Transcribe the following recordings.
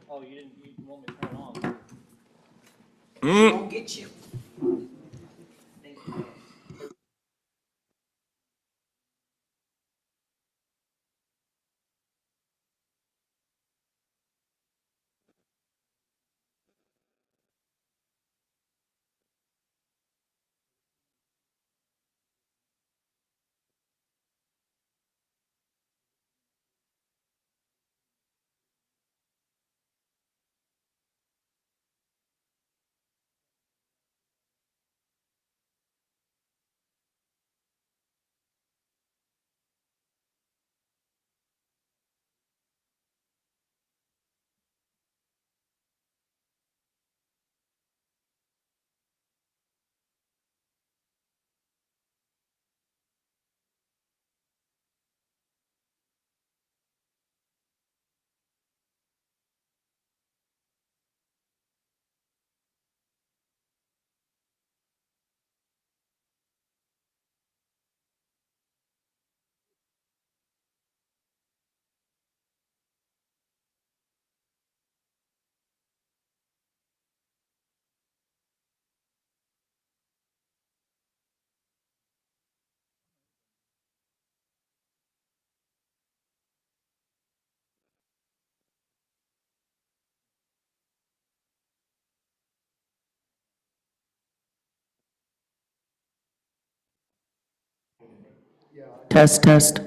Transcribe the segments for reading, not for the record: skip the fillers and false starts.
Oh, you didn't want me to turn it on? Won't get you. Test, test.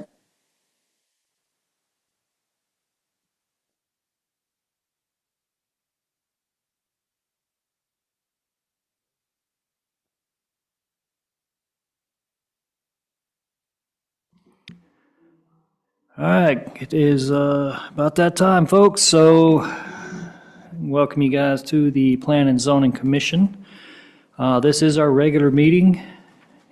All right, it is about that time, folks. So, welcome you guys to the Plan and Zoning Commission. This is our regular meeting.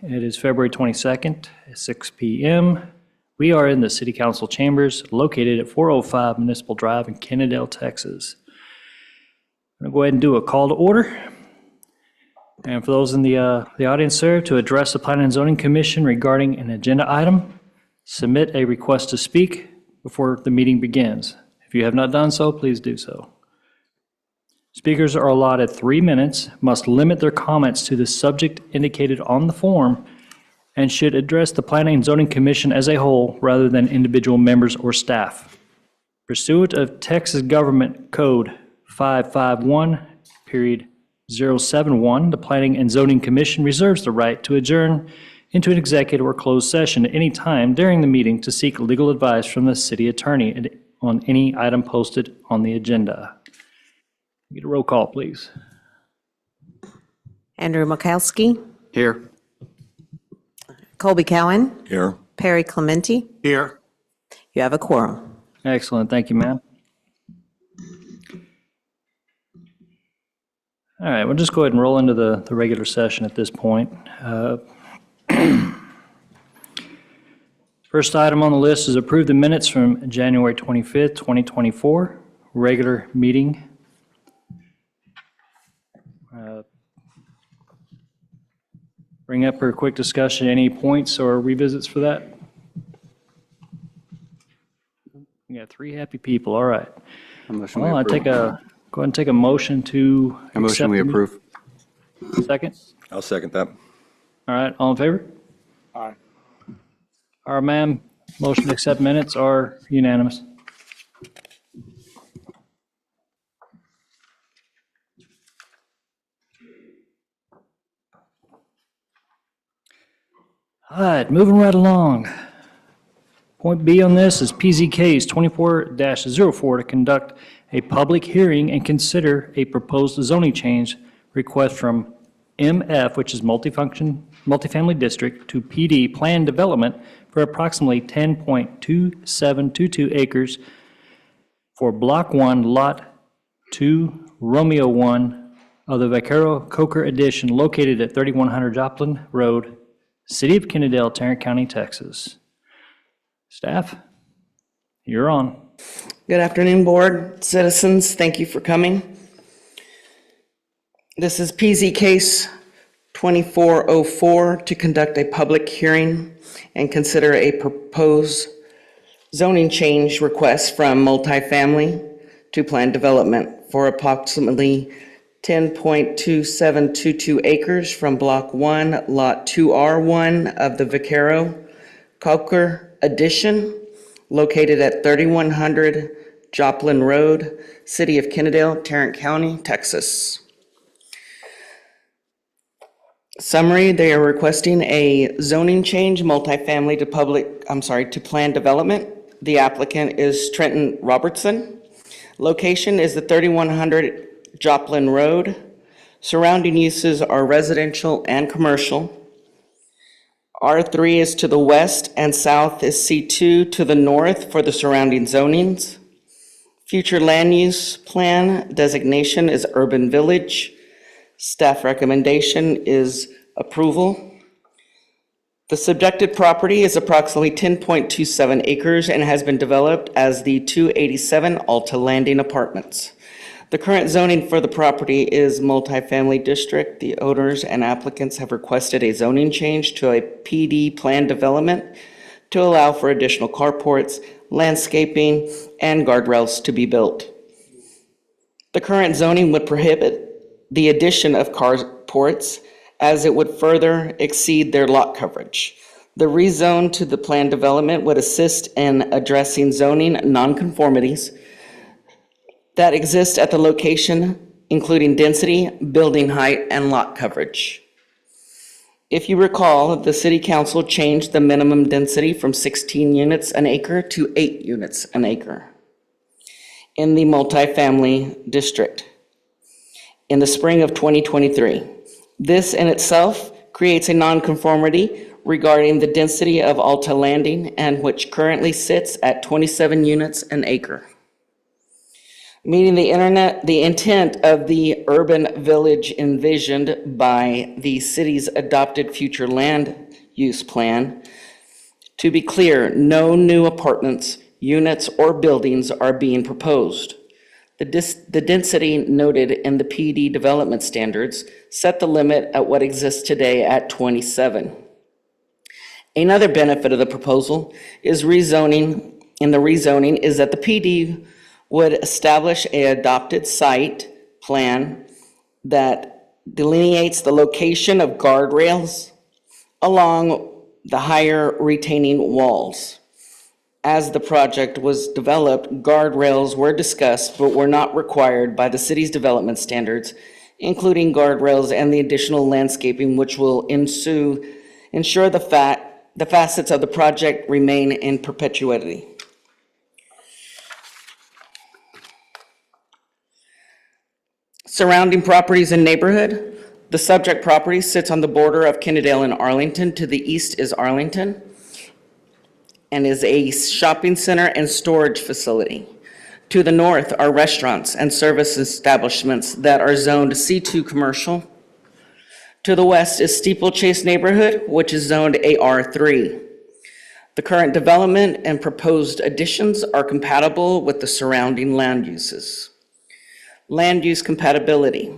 It is February 22nd at 6 p.m. We are in the City Council chambers located at 405 Municipal Drive in Kennedale, Texas. I'm going to go ahead and do a call to order. And for those in the audience, sir, to address the Plan and Zoning Commission regarding an agenda item, submit a request to speak before the meeting begins. If you have not done so, please do so. Speakers are allotted 3 minutes, must limit their comments to the subject indicated on the form, and should address the Planning and Zoning Commission as a whole rather than individual members or staff. Pursuant of Texas Government Code 551.071, the Planning and Zoning Commission reserves the right to adjourn into an executive or closed session at any time during the meeting to seek legal advice from the city attorney on any item posted on the agenda. Get a roll call, please. Andrew Makowski, Here. Colby Cowan, Here. Perry Clementi. Here. You have a quorum. Excellent, thank you, ma'am. All right, we'll just go ahead and roll into the regular session at this point. First item on the list is approve the minutes from January 25th, 2024, regular meeting. Bring up for a quick discussion, any points or revisits for that? We got 3 happy people, all right. Well, I go ahead and take a motion to A motion accept we the mi- approve. Second? I'll second that. All right, all in favor? Aye. All right, ma'am, motion to accept minutes are unanimous. All right, moving right along. Point B on this is PZ case 24-04 to conduct a public hearing and consider a proposed zoning change request from MF, which is multifamily district, to PD planned development for approximately 10.2722 acres for Block 1, Lot 2, Romeo 1 of the Vaquero Coker Addition located at 3100 Joplin Road, City of Kennedale, Tarrant County, Texas. Staff, you're on. Good afternoon, board, citizens. Thank you for coming. This is PZ case 2404 to conduct a public hearing and consider a proposed zoning change request from multifamily to planned development for approximately 10.2722 acres from Block 1, Lot 2R1 of the Vaquero Coker Addition, located at 3100 Joplin Road, City of Kennedale, Tarrant County, Texas. Summary, they are requesting a zoning change, multifamily to planned development. The applicant is Trenton Robertson. Location is the 3100 Joplin Road. Surrounding uses are residential and commercial. R3 is to the west and south is C2 to the north for the surrounding zonings. Future land use plan designation is urban village. Staff recommendation is approval. The subjected property is approximately 10.27 acres and has been developed as the 287 Alta Landing Apartments. The current zoning for the property is multifamily district. The owners and applicants have requested a zoning change to a PD plan development to allow for additional carports, landscaping, and guardrails to be built. The current zoning would prohibit the addition of carports as it would further exceed their lot coverage. The rezone to the planned development would assist in addressing zoning nonconformities that exist at the location, including density, building height, and lot coverage. If you recall, the City Council changed the minimum density from 16 units an acre to 8 units an acre in the multifamily district in the spring of 2023. This in itself creates a nonconformity regarding the density of Alta Landing, and which currently sits at 27 units an acre. Meeting the intent of the urban village envisioned by the city's adopted future land use plan. To be clear, no new apartments, units, or buildings are being proposed. The density noted in the PD development standards set the limit at what exists today at 27. Another benefit of the proposal is rezoning is that the PD would establish an adopted site plan that delineates the location of guardrails along the higher retaining walls. As the project was developed, guardrails were discussed but were not required by the city's development standards, including guardrails and the additional landscaping which will ensure the facets of the project remain in perpetuity. Surrounding properties and neighborhood. The subject property sits on the border of Kennedale and Arlington. To the east is Arlington and is a shopping center and storage facility. To the north are restaurants and service establishments that are zoned C2 commercial. To the west is Steeplechase neighborhood, which is zoned AR3. The current development and proposed additions are compatible with the surrounding land uses. Land use compatibility.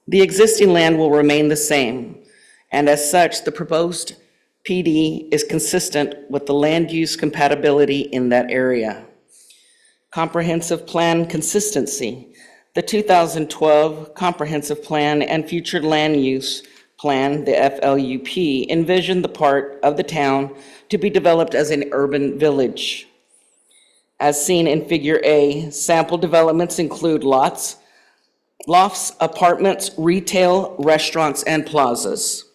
The existing land will remain the same, and as such, the proposed PD is consistent with the land use compatibility in that area. Comprehensive plan consistency. The 2012 Comprehensive Plan and Future Land Use Plan, the FLUP, envisioned the part of the town to be developed as an urban village. As seen in Figure A, sample developments include lofts, apartments, retail, restaurants, and plazas.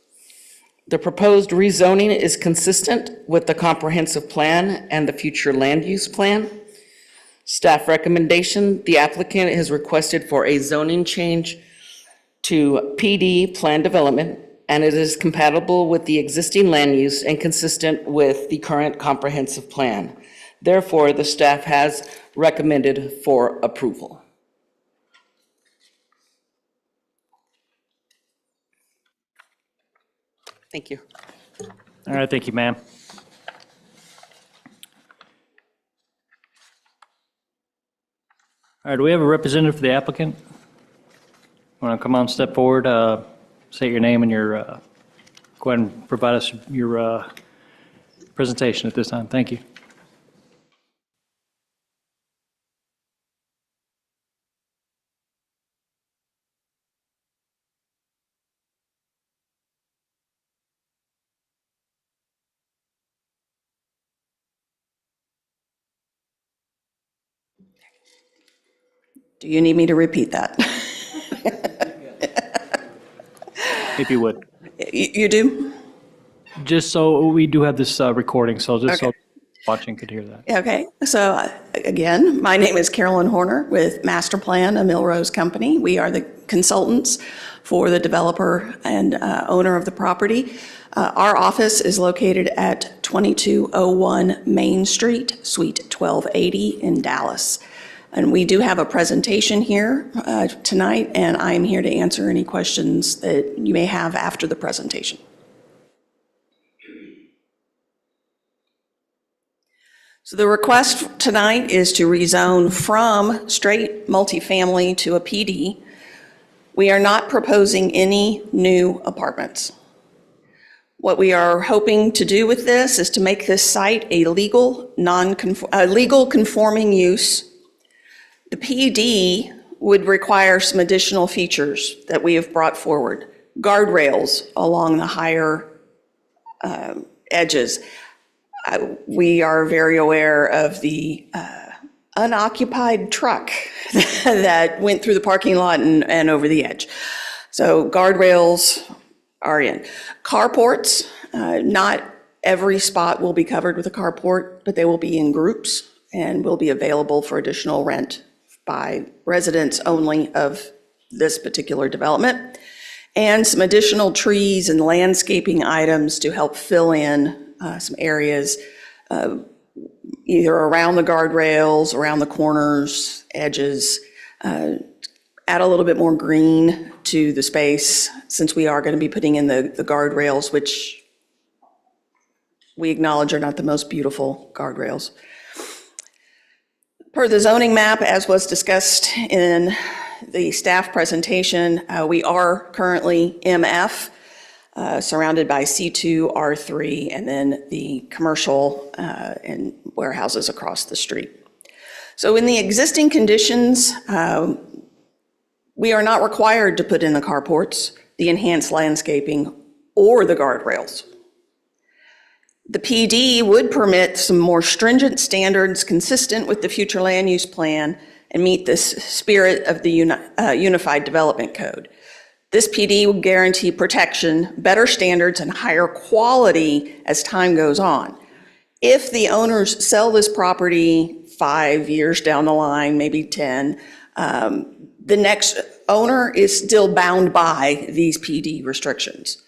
The proposed rezoning is consistent with the comprehensive plan and the future land use plan. Staff recommendation, the applicant has requested for a zoning change to PD plan development, and it is compatible with the existing land use and consistent with the current comprehensive plan. Therefore, the staff has recommended for approval. Thank you. All right, thank you, ma'am. All right, do we have a representative for the applicant? Want to come on, step forward, say your name and your, go ahead and provide us your presentation at this time. Thank you. Do you need me to repeat that? If you would. You do? Just so we do have this recording, so just so Okay. watching could hear that. Okay, so again, my name is Carolyn Horner with Master Plan, a Millrose company. We are the consultants for the developer and owner of the property. Our office is located at 2201 Main Street, Suite 1280 in Dallas. And we do have a presentation here tonight, and I'm here to answer any questions that you may have after the presentation. So the request tonight is to rezone from straight multifamily to a PD. We are not proposing any new apartments. What we are hoping to do with this is to make this site a legal conforming use. The PD would require some additional features that we have brought forward. Guardrails along the higher edges. We are very aware of the unoccupied truck that went through the parking lot and over the edge. So guardrails are in. Carports, not every spot will be covered with a carport, but they will be in groups and will be available for additional rent by residents only of this particular development. And some additional trees and landscaping items to help fill in some areas, either around the guardrails, around the corners, edges, add a little bit more green to the space since we are going to be putting in the guardrails, which we acknowledge are not the most beautiful guardrails. Per the zoning map, as was discussed in the staff presentation, we are currently MF, surrounded by C2, R3, and then the commercial and warehouses across the street. So in the existing conditions, we are not required to put in the carports, the enhanced landscaping, or the guardrails. The PD would permit some more stringent standards consistent with the future land use plan and meet the spirit of the Unified Development Code. This PD will guarantee protection, better standards, and higher quality as time goes on. If the owners sell this property 5 years down the line, maybe 10, the next owner is still bound by these PD restrictions.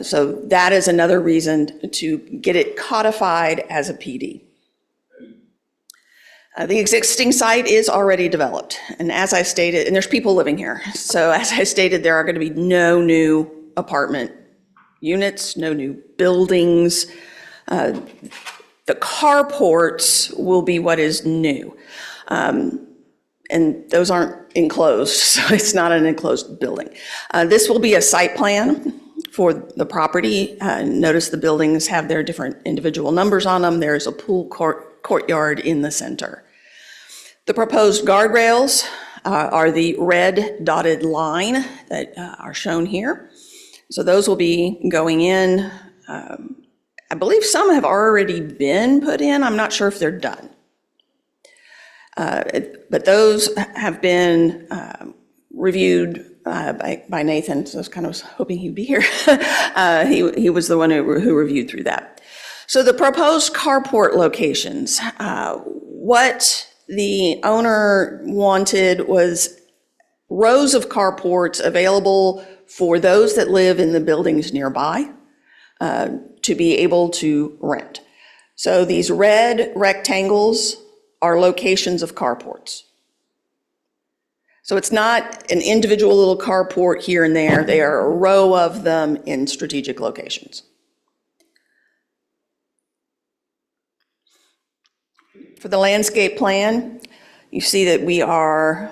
So that is another reason to get it codified as a PD. The existing site is already developed, and as I stated, and there's people living here, so as I stated, there are going to be no new apartment units, no new buildings. The carports will be what is new, and those aren't enclosed, so it's not an enclosed building. This will be a site plan for the property. Notice the buildings have their different individual numbers on them. There's a pool courtyard in the center. The proposed guardrails are the red dotted line that are shown here. So those will be going in. I believe some have already been put in. I'm not sure if they're done. But those have been reviewed by Nathan, so I was kind of hoping he'd be here. He was the one who reviewed through that. So the proposed carport locations, what the owner wanted was rows of carports available for those that live in the buildings nearby to be able to rent. So these red rectangles are locations of carports. So it's not an individual little carport here and there. They are a row of them in strategic locations. For the landscape plan, you see that we are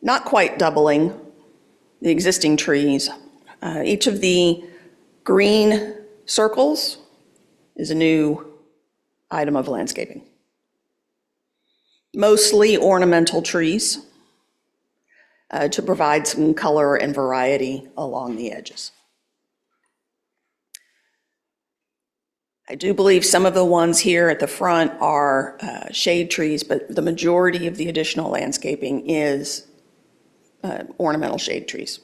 not quite doubling the existing trees. Each of the green circles is a new item of landscaping. Mostly ornamental trees to provide some color and variety along the edges. I do believe some of the ones here at the front are shade trees, but the majority of the additional landscaping is ornamental shade trees.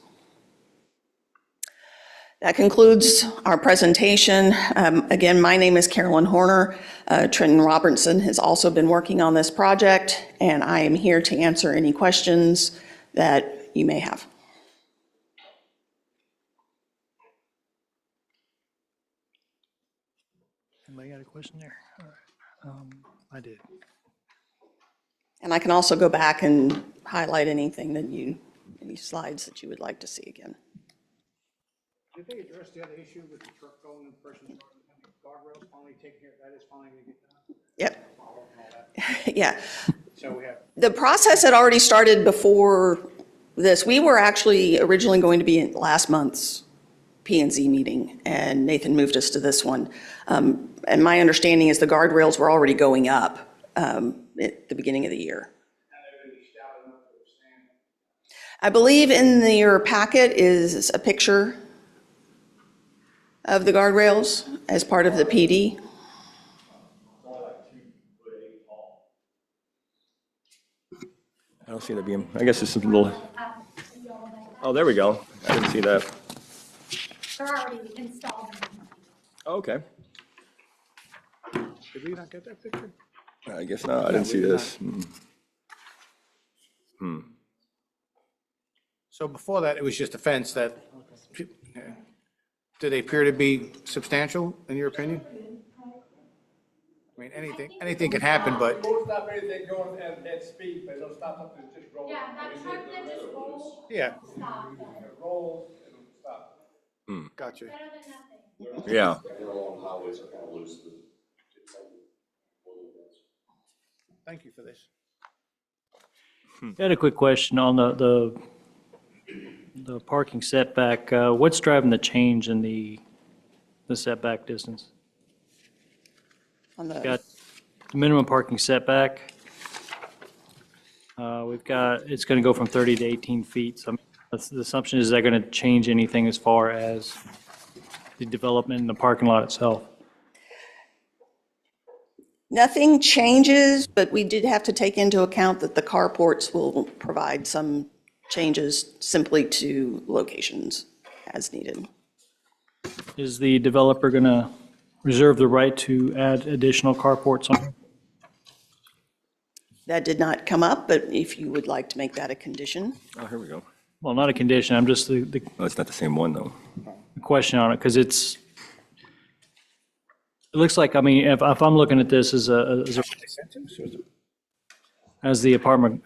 That concludes our presentation. Again, my name is Carolyn Horner. Trenton Robertson has also been working on this project, and I am here to answer any questions that you may have. Anybody got a question there? All right. I did. And I can also go back and highlight anything that any slides that you would like to see again. Did they address the other issue with the truck going and the person guardrails finally taking care of that? Is finally going to get done? Yep. Yeah. So we have, The process had already started before this. We were actually originally going to be in last month's P&Z meeting, and Nathan moved us to this one. And my understanding is the guardrails were already going up at the beginning of the year. I believe in your packet is a picture of the guardrails as part of the PD. I don't see the beam. I guess it's a little. Oh, there we go. I didn't see that. They're already installed. Oh, okay. did we not get that picture? I guess not. I didn't see this. So before that, it was just a fence that, do they appear to be substantial, in your opinion? I mean, anything can happen, but Don't stop anything going at speed, but it'll stop something that just rolls. Yeah, that truck that just rolled, yeah, stop. It rolls, it'll stop. gotcha. Better than nothing. Yeah. Thank you for this. I had a quick question on the parking setback. What's driving the change in the setback distance? On the, Got the minimum parking setback. We've got, it's going to go from 30 to 18 feet. So the assumption is that going to change anything as far as the development in the parking lot itself? nothing changes, but we did have to take into account that the carports will provide some changes simply to locations as needed. Is the developer going to reserve the right to add additional carports on? That did not come up, but if you would like to make that a condition. Oh, here we go. Well, not a condition, I'm just the Oh, it's not the same one, though. question on it, because it looks like, I mean, if I'm looking at this as as the apartment,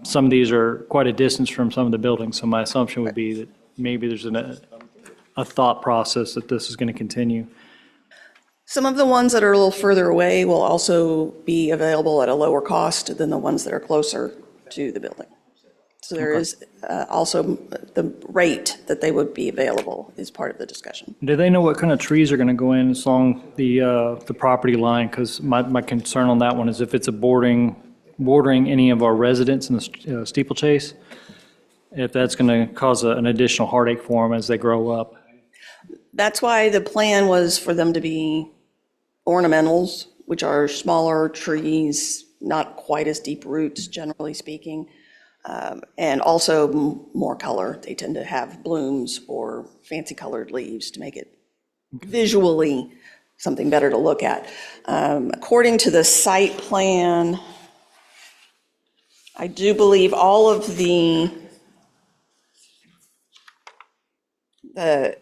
some of these are quite a distance from some of the buildings, so my assumption would be that maybe there's a thought process that this is going to continue. Some of the ones that are a little further away will also be available at a lower cost than the ones that are closer to the building. So there is also the rate that they would be available is part of the discussion. Do they know what kind of trees are going to go in along the property line? Because my concern on that one is if it's bordering any of our residents in the steeplechase, if that's going to cause an additional heartache for them as they grow up. That's why the plan was for them to be ornamentals, which are smaller trees, not quite as deep roots, generally speaking, and also more color. They tend to have blooms or fancy colored leaves to make it visually something better to look at. According to the site plan, I do believe all of the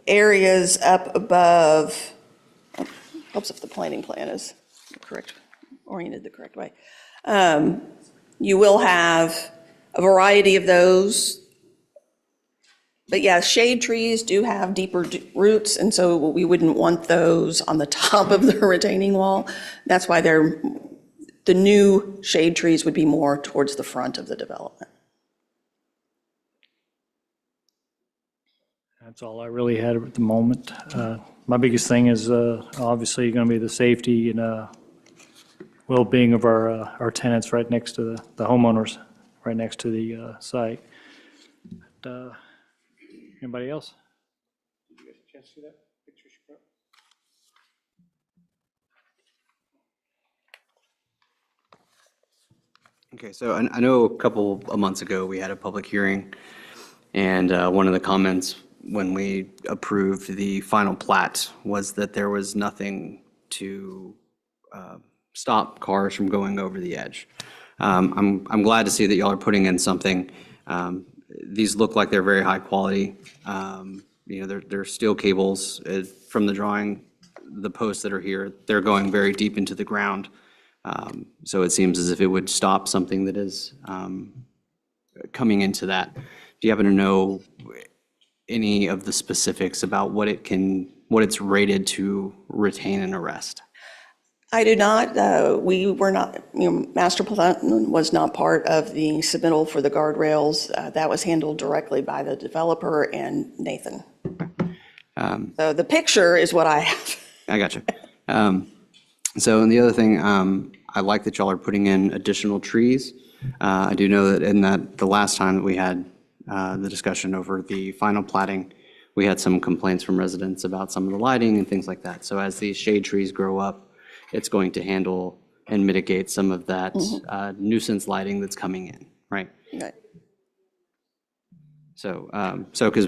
areas up above, helps if the planning plan is correct, oriented the correct way. You will have a variety of those. But yeah, shade trees do have deeper roots, and so we wouldn't want those on the top of the retaining wall. That's why the new shade trees would be more towards the front of the development. That's all I really had at the moment. My biggest thing is obviously going to be the safety and well-being of our tenants right next to the homeowners, right next to the site. But, anybody else? Did you get a chance to see that picture she put? Okay, so I know a couple of months ago, we had a public hearing, and one of the comments when we approved the final plat was that there was nothing to stop cars from going over the edge. I'm glad to see that y'all are putting in something. These look like they're very high quality. You know, they're steel cables. From the drawing, the posts that are here, they're going very deep into the ground. So it seems as if it would stop something that is coming into that. Do you happen to know any of the specifics about what it's rated to retain and arrest? I do not. We were not, master plan was not part of the submittal for the guardrails. That was handled directly by the developer and Nathan. So the picture is what I have. I got you. So, and the other thing, I like that y'all are putting in additional trees. I do know that the last time that we had the discussion over the final platting, we had some complaints from residents about some of the lighting and things like that. So as these shade trees grow up, it's going to handle and mitigate some of that nuisance lighting that's coming in, right? Right. So, because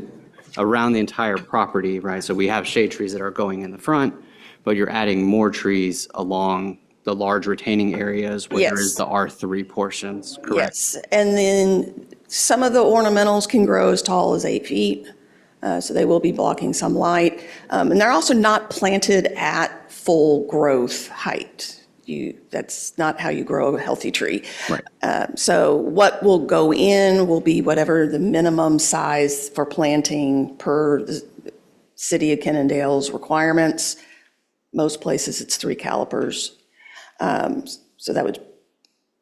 around the entire property, right, so we have shade trees that are going in the front, but you're adding more trees along the large retaining areas where there is Yes. the R3 portions, correct? Yes, and then some of the ornamentals can grow as tall as 8 feet, so they will be blocking some light. And they're also not planted at full growth height. That's not how you grow a healthy tree. Right. So what will go in will be whatever the minimum size for planting per the City of Kennedale's requirements. Most places, it's 3 calipers. So that would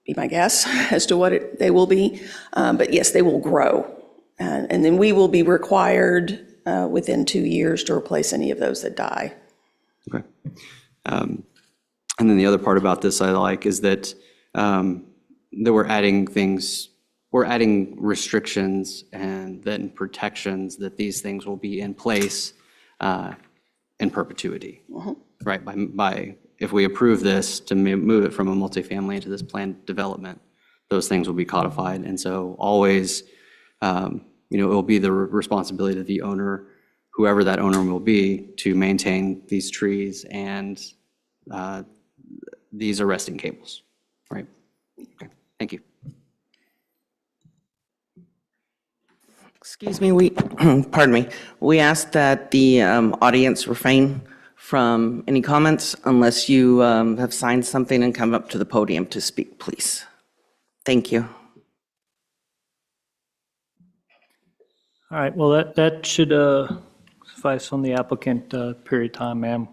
be my guess as to what they will be. But yes, they will grow. And then we will be required within 2 years to replace any of those that die. Okay. And then the other part about this I like is that we're adding restrictions and then protections that these things will be in place in perpetuity, right? If we approve this to move it from a multifamily into this planned development, those things will be codified. And so always, it will be the responsibility of the owner, whoever that owner will be, to maintain these trees and these arresting cables, right? Okay, thank you. Excuse me, pardon me. We ask that the audience refrain from any comments unless you have signed something and come up to the podium to speak, please. Thank you. All right, well, that should suffice on the applicant period of time, ma'am.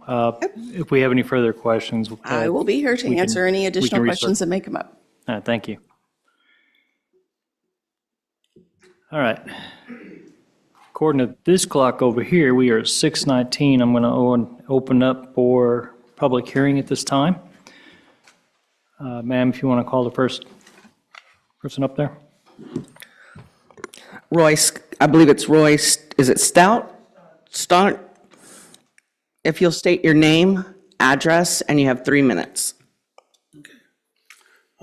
If we have any further questions. I will be here to we can- answer any we additional can questions that may come up. All right, thank you. All right. According to this clock over here, we are at 6:19. I'm going to open up for public hearing at this time. Ma'am, if you want to call the first person up there. Royce, I believe it's Royce, is it Stout? Start. If you'll state your name, address, and you have 3 minutes.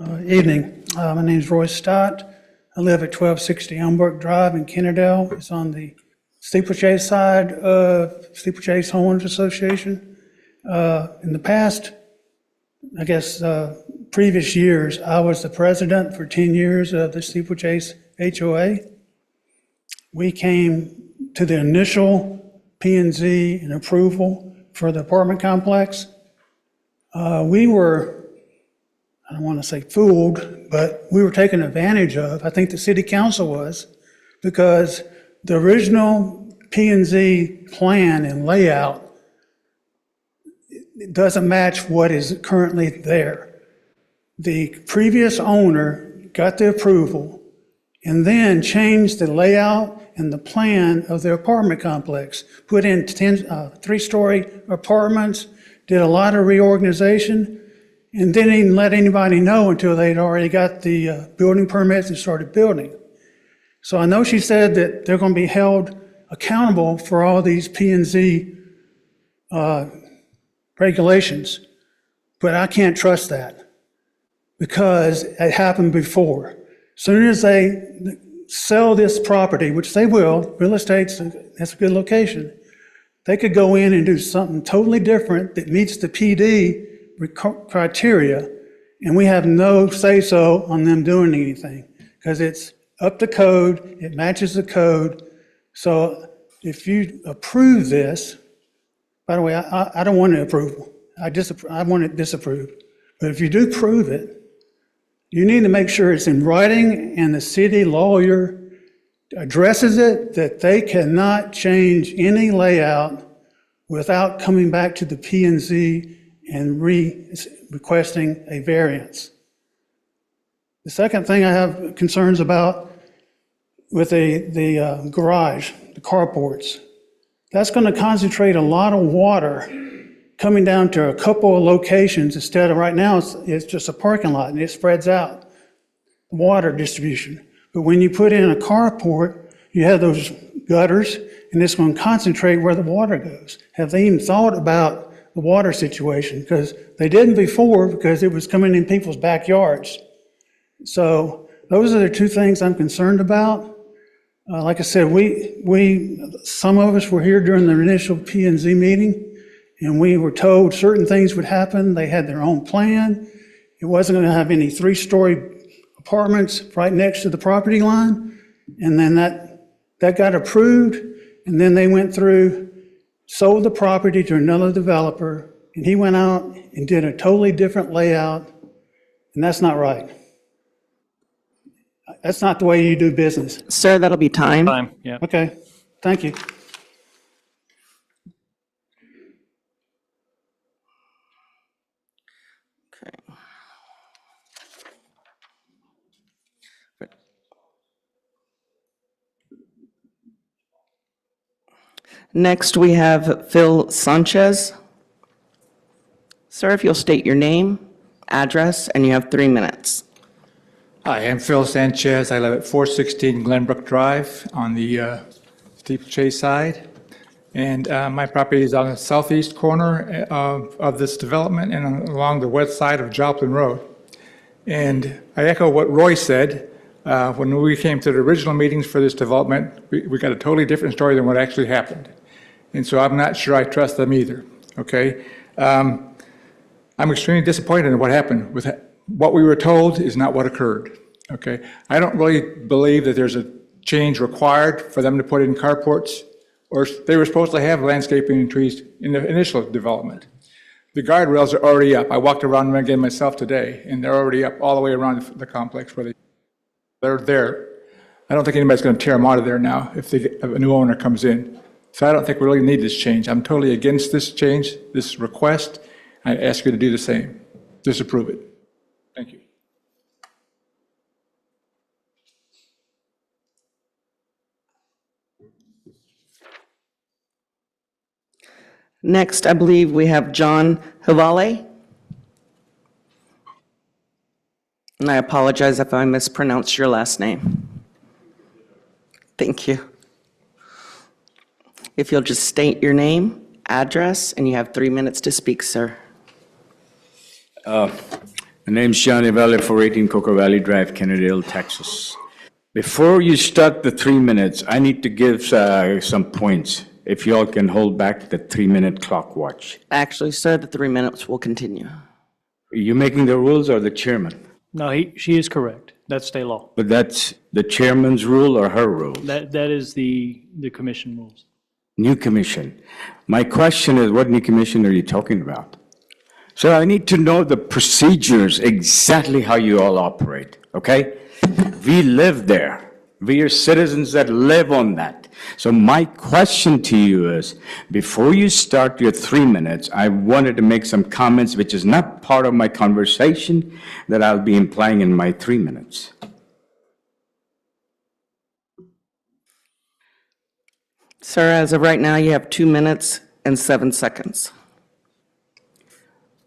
Evening. My name's Royce Stott. I live at 1260 Elmbrook Drive in Kennedale. It's on the Steeplechase side of Steeplechase Homeowners Association. In the past, I guess, previous years, I was the president for 10 years of the Steeplechase HOA. We came to the initial P&Z and approval for the apartment complex. We were, I don't want to say fooled, but we were taken advantage of. I think the city council was, because the original P&Z plan and layout it doesn't match what is currently there. The previous owner got the approval and then changed the layout and the plan of the apartment complex, put in 3-story apartments, did a lot of reorganization, and didn't even let anybody know until they'd already got the building permits and started building. So I know she said that they're going to be held accountable for all these P&Z regulations, but I can't trust that because it happened before. Soon as they sell this property, which they will, real estate's, that's a good location, they could go in and do something totally different that meets the PD criteria, and we have no say-so on them doing anything, because it's up to code, it matches the code. So if you approve this, by the way, I don't want an approval. I want it disapproved. But if you do prove it, you need to make sure it's in writing and the city lawyer addresses it, that they cannot change any layout without coming back to the P&Z and requesting a variance. The second thing I have concerns about with the garage, the carports, that's going to concentrate a lot of water coming down to a couple of locations instead of right now, it's just a parking lot and it spreads out, water distribution. But when you put in a carport, you have those gutters and it's going to concentrate where the water goes. Have they even thought about the water situation? Because they didn't before, because it was coming in people's backyards. So those are the two things I'm concerned about. Like I said, some of us were here during the initial P&Z meeting, and we were told certain things would happen. They had their own plan. It wasn't going to have any 3-story apartments right next to the property line. And then that got approved, and then they went through, sold the property to another developer, and he went out and did a totally different layout, and that's not right. That's not the way you do business. Sir, that'll be time. Time, yeah. Okay, thank you. Next, we have Phil Sanchez. Sir, if you'll state your name, address, and you have 3 minutes. Hi, I'm Phil Sanchez. I live at 416 Glenbrook Drive on the Steeplechase side. And my property is on the southeast corner of this development and along the west side of Joplin Road. And I echo what Roy said. When we came to the original meetings for this development, we got a totally different story than what actually happened. And so I'm not sure I trust them either, okay? I'm extremely disappointed in what happened. What we were told is not what occurred, okay? I don't really believe that there's a change required for them to put in carports, or they were supposed to have landscaping and trees in the initial development. The guardrails are already up. I walked around them again myself today, and they're already up all the way around the complex where they're there. I don't think anybody's going to tear them out of there now if a new owner comes in. So I don't think we really need this change. I'm totally against this change, this request. I ask you to do the same. Disapprove it. Thank you. Next, I believe we have John Havale. And I apologize if I mispronounced your last name. Thank you. If you'll just state your name, address, and you have 3 minutes to speak, sir. My name's John Evelle, 418 Cocoa Valley Drive, Kennedale, Texas. Before you start the 3 minutes, I need to give some points. If y'all can hold back the 3-minute clock watch. Actually, sir, the 3 minutes will continue. Are you making the rules or the chairman? No, she is correct. That's state law. But that's the chairman's rule or her rule? That is the commission rules. New commission. My question is, what new commission are you talking about? So I need to know the procedures, exactly how you all operate, okay? We live there. We are citizens that live on that. So my question to you is, before you start your 3 minutes, I wanted to make some comments which is not part of my conversation that I'll be implying in my 3 minutes. Sir, as of right now, you have 2 minutes and 7 seconds.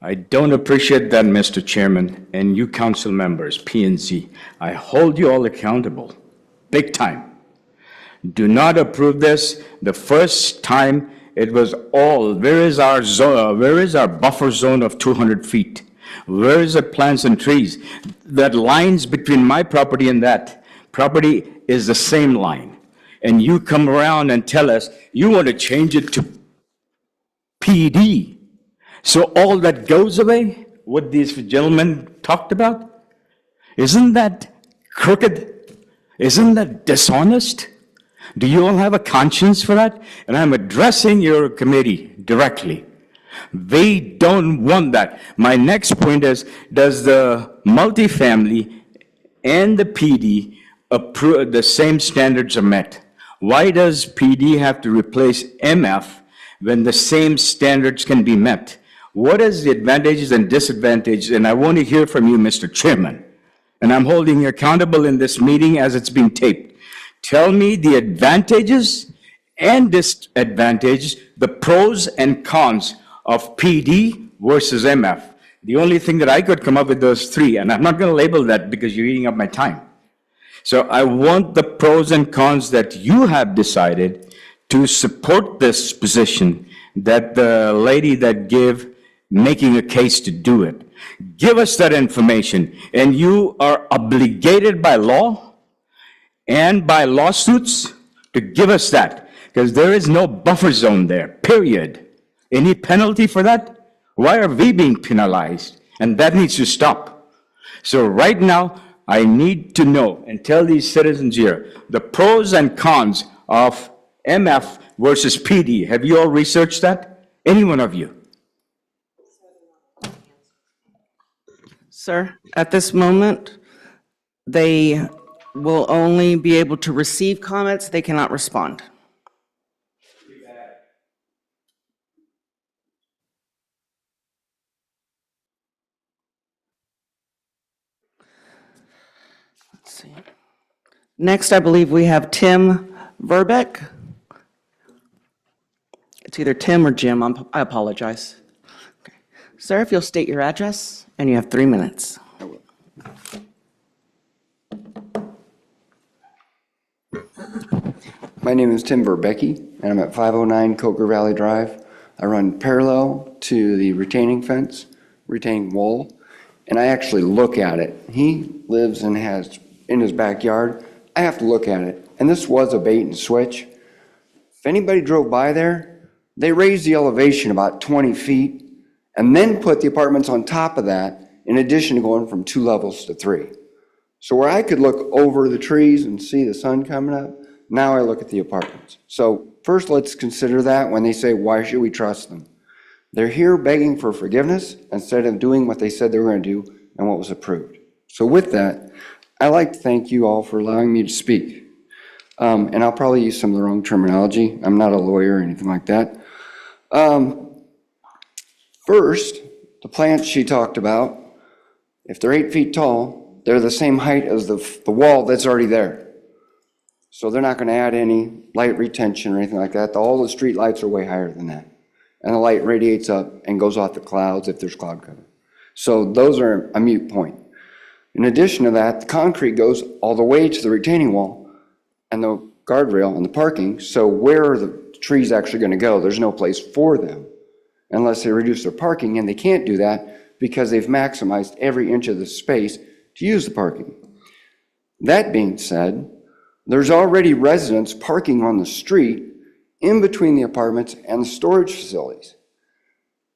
I don't appreciate that, Mr. Chairman, and you council members, P&Z. I hold you all accountable, big time. Do not approve this. The first time it was all, where is our buffer zone of 200 feet? Where is the plants and trees? That lines between my property and that property is the same line. And you come around and tell us you want to change it to PD. So all that goes away, what these gentlemen talked about? Isn't that crooked? Isn't that dishonest? Do you all have a conscience for that? And I'm addressing your committee directly. They don't want that. My next point is, does the multifamily and the PD approve, the same standards are met? Why does PD have to replace MF when the same standards can be met? What is the advantages and disadvantages? And I want to hear from you, Mr. Chairman. And I'm holding you accountable in this meeting as it's being taped. Tell me the advantages and disadvantages, the pros and cons of PD versus MF. The only thing that I could come up with those three, and I'm not going to label that because you're eating up my time. So I want the pros and cons that you have decided to support this position that the lady that gave, making a case to do it. Give us that information, and you are obligated by law and by lawsuits to give us that, because there is no buffer zone there, period. Any penalty for that? Why are we being penalized? And that needs to stop. So right now, I need to know and tell these citizens here the pros and cons of MF versus PD. Have you all researched that? Any one of you? Sir, at this moment, they will only be able to receive comments. They cannot respond. Let's see. Next, I believe we have Tim Verbeck. It's either Tim or Jim. I apologize. Okay. Sir, if you'll state your address, and you have 3 minutes. My name is Tim Verbecki, and I'm at 509 Coker Valley Drive. I run parallel to the retaining fence, retaining wall, and I actually look at it. He lives and has in his backyard. I have to look at it, and this was a bait and switch. If anybody drove by there, they raised the elevation about 20 feet and then put the apartments on top of that, in addition to going from 2 levels to 3. So where I could look over the trees and see the sun coming up, now I look at the apartments. So first, let's consider that when they say, why should we trust them? They're here begging for forgiveness instead of doing what they said they were going to do and what was approved. So with that, I'd like to thank you all for allowing me to speak. And I'll probably use some of the wrong terminology. I'm not a lawyer or anything like that. First, the plants she talked about, if they're 8 feet tall, they're the same height as the wall that's already there. So they're not going to add any light retention or anything like that. All the street lights are way higher than that. And the light radiates up and goes off the clouds if there's cloud cover. So those are a moot point. In addition to that, the concrete goes all the way to the retaining wall and the guardrail and the parking. So where are the trees actually going to go? There's no place for them unless they reduce their parking, and they can't do that because they've maximized every inch of the space to use the parking. That being said, there's already residents parking on the street in between the apartments and the storage facilities.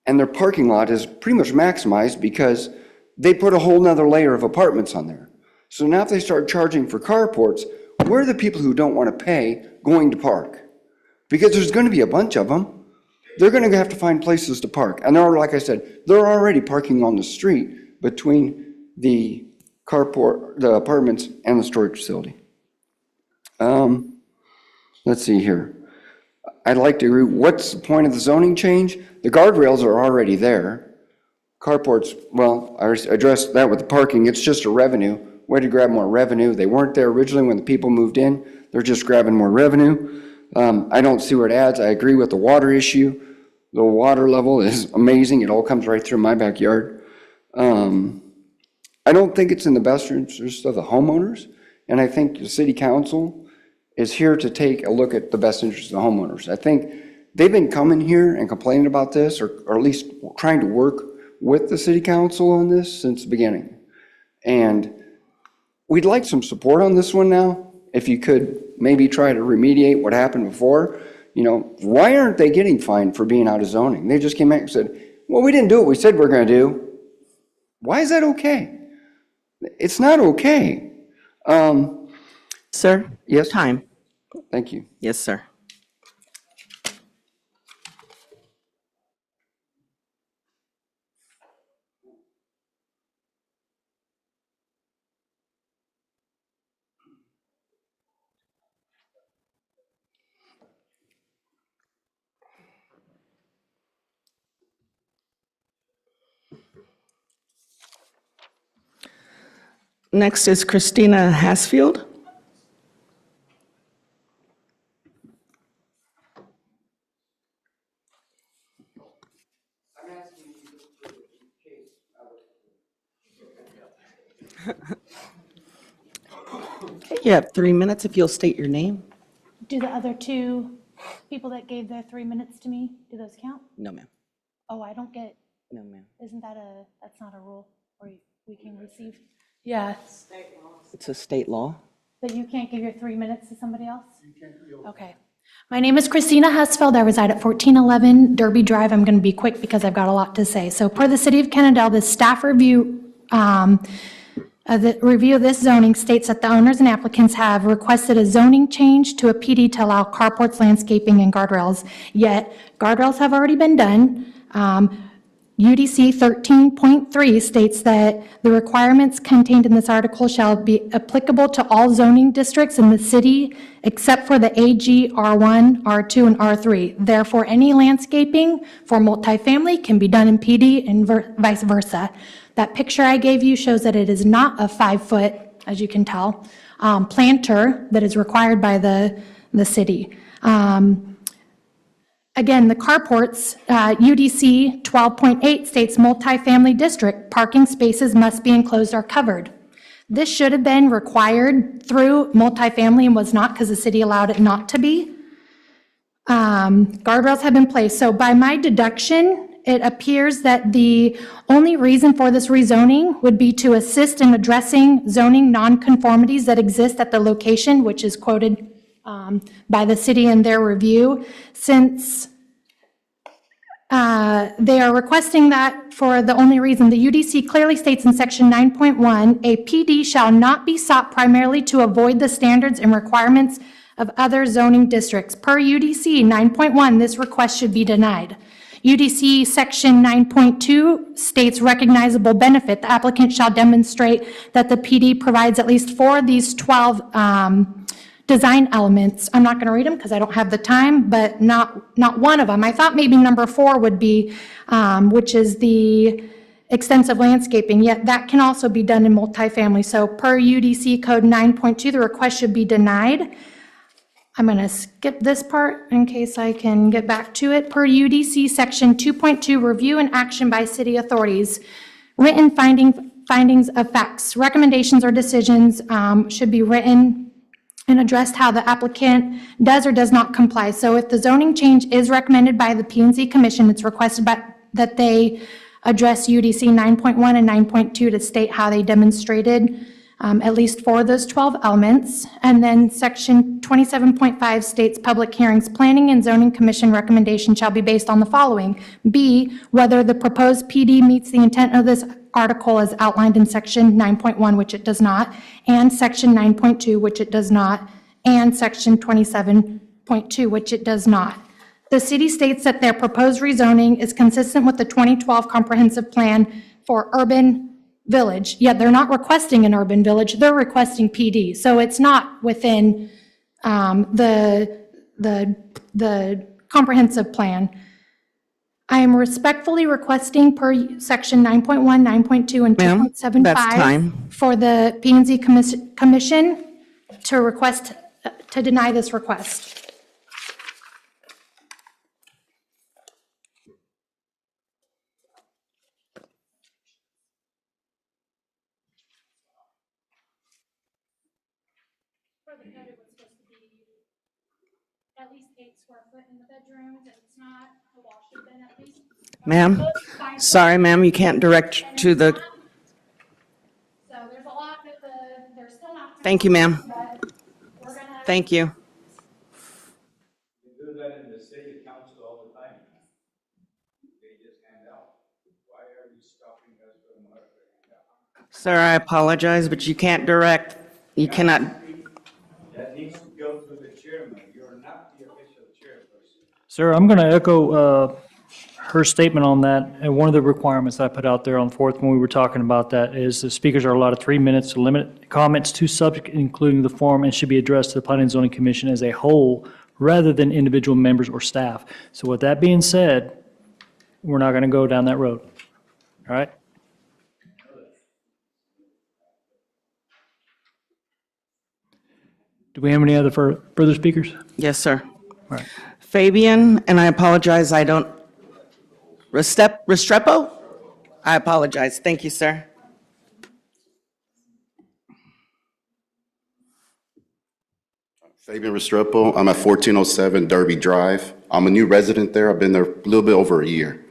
And their parking lot is pretty much maximized because they put a whole nother layer of apartments on there. So now if they start charging for carports, where are the people who don't want to pay going to park? Because there's going to be a bunch of them. They're going to have to find places to park. And they're, like I said, they're already parking on the street between the carport, the apartments, and the storage facility. Let's see here. I'd like to agree. What's the point of the zoning change? The guardrails are already there. Carports, well, I addressed that with the parking. It's just a revenue, way to grab more revenue. They weren't there originally when the people moved in. They're just grabbing more revenue. I don't see where it adds. I agree with the water issue. The water level is amazing. It all comes right through my backyard. I don't think it's in the best interest of the homeowners, and I think the city council is here to take a look at the best interest of the homeowners. I think they've been coming here and complaining about this, or at least trying to work with the city council on this since the beginning. And we'd like some support on this one now. If you could maybe try to remediate what happened before. You know, why aren't they getting fined for being out of zoning? They just came back and said, well, we didn't do what we said we're going to do. Why is that okay? It's not okay. Sir? Yes? Time. Thank you. Yes, sir. Next is Christina Hasfield. Okay, you have 3 minutes if you'll state your name. Do the other two people that gave their 3 minutes to me, do those count? No, ma'am. Oh, I don't get, No, ma'am. isn't that that's not a rule where we can receive? Yeah, It's a state law. but you can't give your 3 minutes to somebody else? Okay. My name is Christina Husfeld. I reside at 1411 Derby Drive. I'm going to be quick because I've got a lot to say. So per the City of Kennedale, the staff review the review of this zoning states that the owners and applicants have requested a zoning change to a PD to allow carports, landscaping, and guardrails, yet guardrails have already been done. UDC 13.3 states that the requirements contained in this article shall be applicable to all zoning districts in the city except for the AG, R1, R2, and R3. Therefore, any landscaping for multifamily can be done in PD and vice versa. That picture I gave you shows that it is not a 5-foot, as you can tell, planter that is required by the city. Again, the carports, UDC 12.8 states multifamily district, parking spaces must be enclosed or covered. This should have been required through multifamily and was not because the city allowed it not to be. Guardrails have been placed. So by my deduction, it appears that the only reason for this rezoning would be to assist in addressing zoning nonconformities that exist at the location, which is quoted by the city in their review, since they are requesting that for the only reason. The UDC clearly states in section 9.1, a PD shall not be sought primarily to avoid the standards and requirements of other zoning districts. Per UDC 9.1, this request should be denied. UDC section 9.2 states recognizable benefit. The applicant shall demonstrate that the PD provides at least 4 of these 12 design elements. I'm not going to read them because I don't have the time, but not one of them. I thought maybe number 4 would be, which is the extensive landscaping, yet that can also be done in multifamily. So per UDC code 9.2, the request should be denied. I'm going to skip this part in case I can get back to it. Per UDC section 2.2, review and action by city authorities. Written findings of facts. Recommendations or decisions should be written and addressed how the applicant does or does not comply. So if the zoning change is recommended by the P&Z Commission, it's requested that they address UDC 9.1 and 9.2 to state how they demonstrated at least 4 of those 12 elements. And then section 27.5 states public hearings, planning and zoning commission recommendation shall be based on the following. B, whether the proposed PD meets the intent of this article as outlined in section 9.1, which it does not, and section 9.2, which it does not, and section 27.2, which it does not. The city states that their proposed rezoning is consistent with the 2012 comprehensive plan for urban village, yet they're not requesting an urban village, they're requesting PD. So it's not within the comprehensive plan. I am respectfully requesting per section 9.1, 9.2, and Ma'am, 2.75 that's time. for the P&Z Commission to request, to deny this request. at least 8 square foot in the bedrooms. If it's not, the wall should have been at least. Ma'am, sorry, ma'am, you can't direct to the, So there's a lot that they're still not. thank you, ma'am. But we're gonna. Thank you. You do that in the city council all the time. They just hand out. Why are you stopping us from hand out? Sir, I apologize, but you can't direct, you cannot, That needs to go to the chairman. You're not the official chairperson. Sir, I'm going to echo her statement on that. And one of the requirements that I put out there on the 4th when we were talking about that is the speakers are allotted 3 minutes to limit comments to subject, including the forum, and should be addressed to the Planning and Zoning Commission as a whole rather than individual members or staff. So with that being said, we're not going to go down that road. All right? Do we have any other further speakers? yes, sir. All right. Fabian, and I apologize, I don't, Restrepo? I apologize. Thank you, sir. Fabian Restrepo. I'm at 1407 Derby Drive. I'm a new resident there. I've been there a little bit over a year.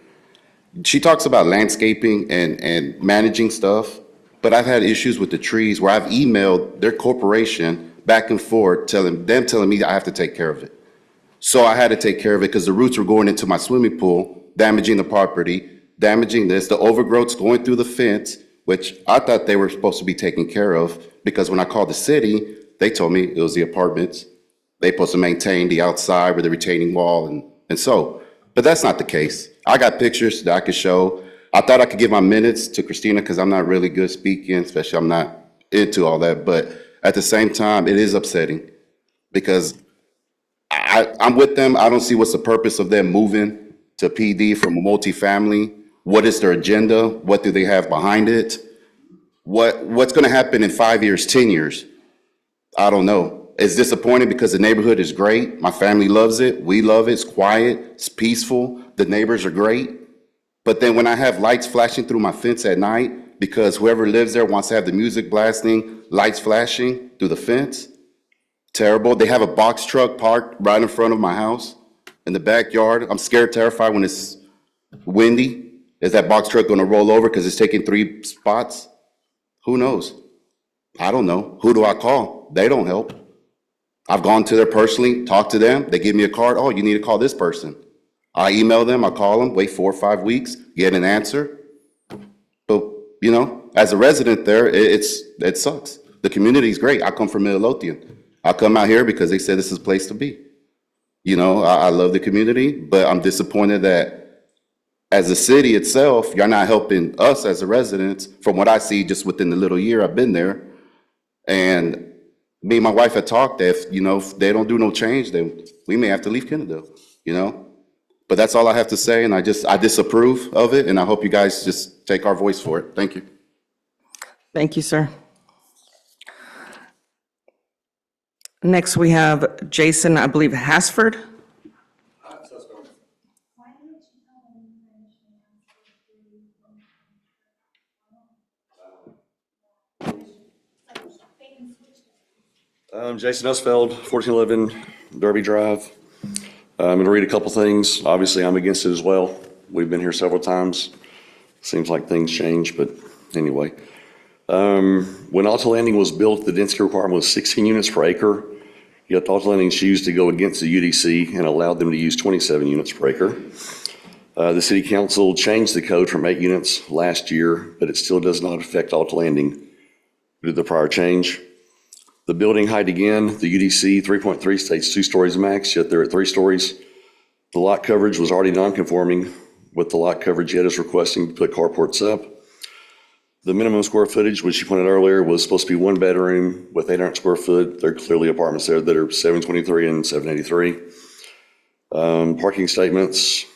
She talks about landscaping and managing stuff, but I've had issues with the trees where I've emailed their corporation back and forth telling me I have to take care of it. So I had to take care of it because the roots were going into my swimming pool, damaging the property, damaging this, the overgrowth's going through the fence, which I thought they were supposed to be taken care of because when I called the city, they told me it was the apartments. They supposed to maintain the outside with the retaining wall and so, but that's not the case. I got pictures that I could show. I thought I could give my minutes to Christina because I'm not really good speaking, especially I'm not into all that, but at the same time, it is upsetting because I'm with them. I don't see what's the purpose of them moving to PD from a multifamily. What is their agenda? What do they have behind it? What's going to happen in 5 years, 10 years? I don't know. It's disappointing because the neighborhood is great. My family loves it. We love it. It's quiet. It's peaceful. The neighbors are great. But then when I have lights flashing through my fence at night because whoever lives there wants to have the music blasting, lights flashing through the fence, terrible. They have a box truck parked right in front of my house in the backyard. I'm scared, terrified when it's windy. Is that box truck going to roll over because it's taking 3 spots? Who knows? I don't know. Who do I call? They don't help. I've gone to there personally, talked to them. They give me a card. Oh, you need to call this person. I email them, I call them, wait 4 or 5 weeks, get an answer. But, you know, as a resident there, it sucks. The community is great. I come from Midlothian. I come out here because they said this is a place to be. You know, I love the community, but I'm disappointed that as a city itself, you're not helping us as a residents from what I see just within the little year I've been there. And me and my wife had talked that if they don't do no change, then we may have to leave Kennedale, But that's all I have to say, and I disapprove of it, and I hope you guys just take our voice for it. Thank you. Thank you, sir. Next, we have Jason, I believe, Hasford. Jason Usfeld, 1411 Derby Drive. I'm going to read a couple things. Obviously, I'm against it as well. We've been here several times. Seems like things change, but anyway. When Alta Landing was built, the density requirement was 16 units per acre. Yet Alta Landing choose to go against the UDC and allowed them to use 27 units per acre. The city council changed the code from 8 units last year, but it still does not affect Alta Landing due to the prior change. The building height again, the UDC 3.3 states 2 stories max, yet they're at 3 stories. The lot coverage was already non-conforming with the lot coverage yet is requesting to put carports up. The minimum square footage, which you pointed earlier, was supposed to be 1 bedroom with 800 square foot. There are clearly apartments there that are 723 and 783. Parking statements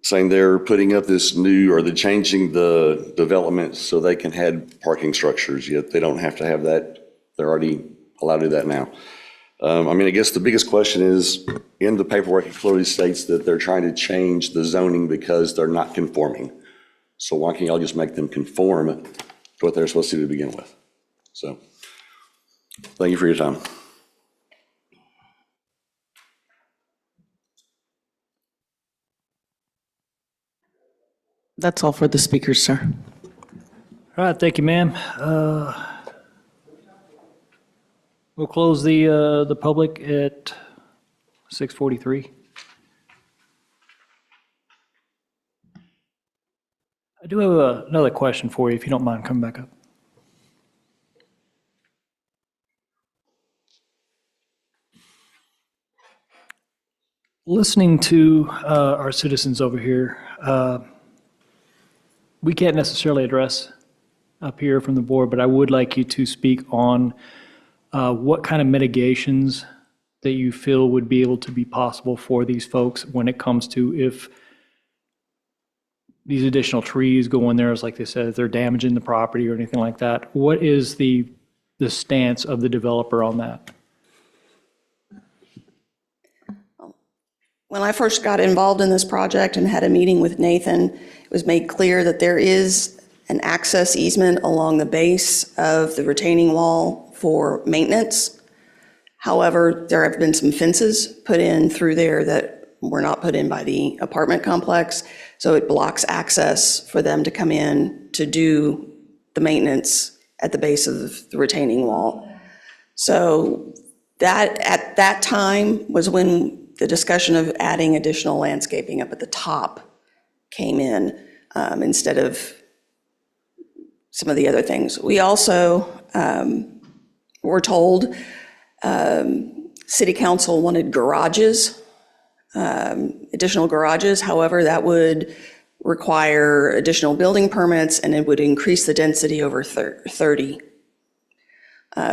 saying they're putting up this new, or they're changing the development so they can add parking structures, yet they don't have to have that. They're already allowed to do that now. I guess the biggest question is, in the paperwork, it clearly states that they're trying to change the zoning because they're not conforming. So why can't y'all just make them conform to what they're supposed to do to begin with? So, thank you for your time. That's all for the speakers, sir. All right, thank you, ma'am. We'll close the public at 6:43. I do have another question for you, if you don't mind coming back up. Listening to our citizens over here, we can't necessarily address up here from the board, but I would like you to speak on what kind of mitigations that you feel would be able to be possible for these folks when it comes to if these additional trees go in there, as like they said, if they're damaging the property or anything like that. What is the stance of the developer on that? When I first got involved in this project and had a meeting with Nathan, it was made clear that there is an access easement along the base of the retaining wall for maintenance. However, there have been some fences put in through there that were not put in by the apartment complex, so it blocks access for them to come in to do the maintenance at the base of the retaining wall. So that, at that time, was when the discussion of adding additional landscaping up at the top came in, instead of some of the other things. We also were told City Council wanted garages, additional garages. However, that would require additional building permits and it would increase the density over 30.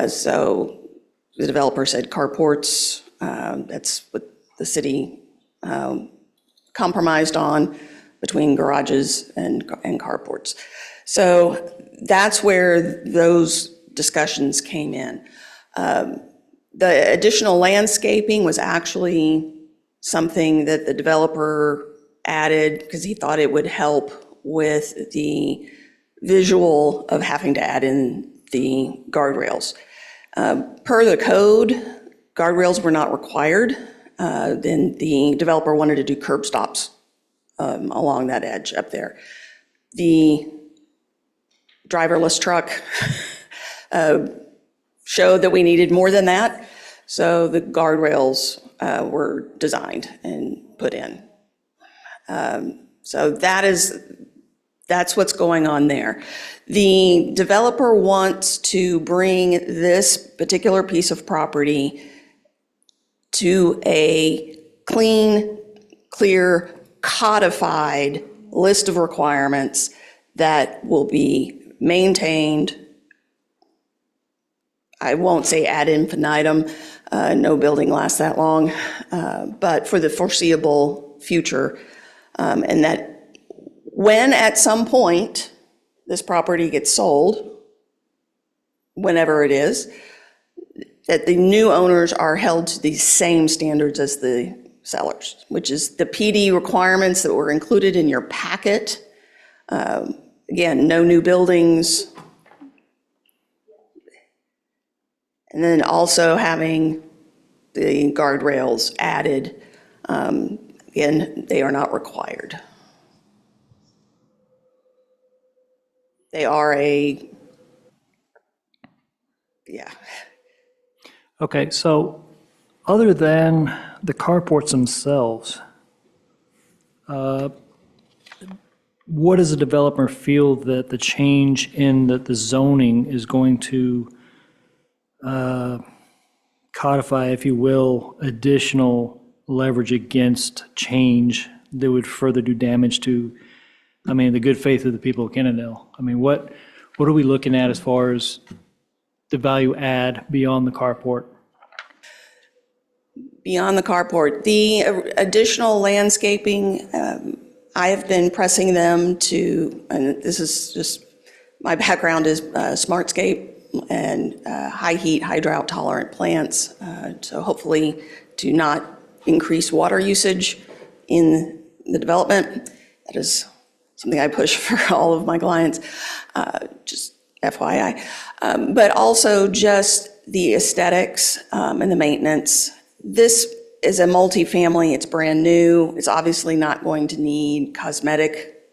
So the developer said carports, that's what the city compromised on between garages and carports. So that's where those discussions came in. The additional landscaping was actually something that the developer added because he thought it would help with the visual of having to add in the guardrails. Per the code, guardrails were not required. Then the developer wanted to do curb stops along that edge up there. The driverless truck showed that we needed more than that, so the guardrails were designed and put in. So that's what's going on there. The developer wants to bring this particular piece of property to a clean, clear, codified list of requirements that will be maintained. I won't say ad infinitum, no building lasts that long, but for the foreseeable future. And that when at some point this property gets sold, whenever it is, that the new owners are held to the same standards as the sellers, which is the PD requirements that were included in your packet. Again, no new buildings. And then also having the guardrails added. Again, they are not required. They are yeah. Okay, so other than the carports themselves, what does the developer feel that the change in the zoning is going to codify, if you will, additional leverage against change that would further do damage to, I mean, the good faith of the people of Kennedale? I mean, what are we looking at as far as the value add beyond the carport? Beyond the carport, the additional landscaping, I have been pressing them to, and this is just, my background is smartscape and high heat, high drought tolerant plants. So hopefully to not increase water usage in the development. That is something I push for all of my clients, just FYI. But also just the aesthetics and the maintenance. This is a multifamily, it's brand new. It's obviously not going to need cosmetic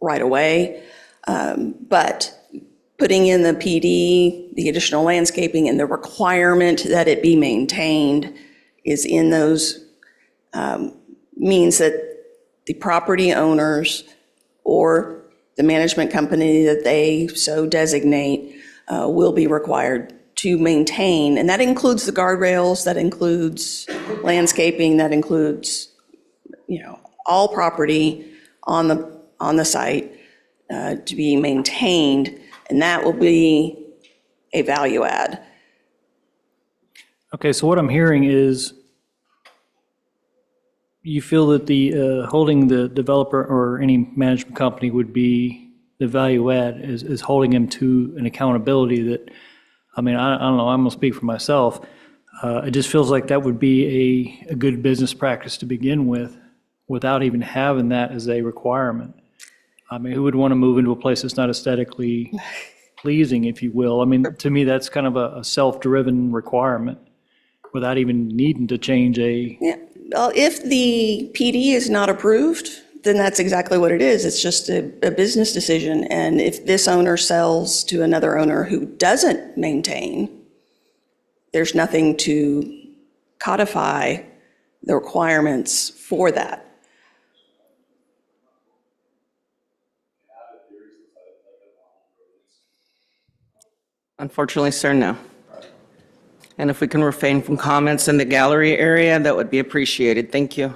right away. But putting in the PD, the additional landscaping, and the requirement that it be maintained is in those, means that the property owners or the management company that they so designate will be required to maintain, and that includes the guardrails, that includes landscaping, that includes, all property on the site to be maintained, and that will be a value add. Okay, so what I'm hearing is you feel that the holding the developer or any management company would be the value add is holding him to an accountability that, I mean, I don't know, I'm gonna speak for myself. It just feels like that would be a good business practice to begin with, without even having that as a requirement. I mean, who would want to move into a place that's not aesthetically pleasing, if you will? I mean, to me, that's kind of a self-driven requirement without even needing to change a, Yeah, well, if the PD is not approved, then that's exactly what it is. It's just a business decision. And if this owner sells to another owner who doesn't maintain, there's nothing to codify the requirements for that. Unfortunately, sir, no. And if we can refrain from comments in the gallery area, that would be appreciated. Thank you.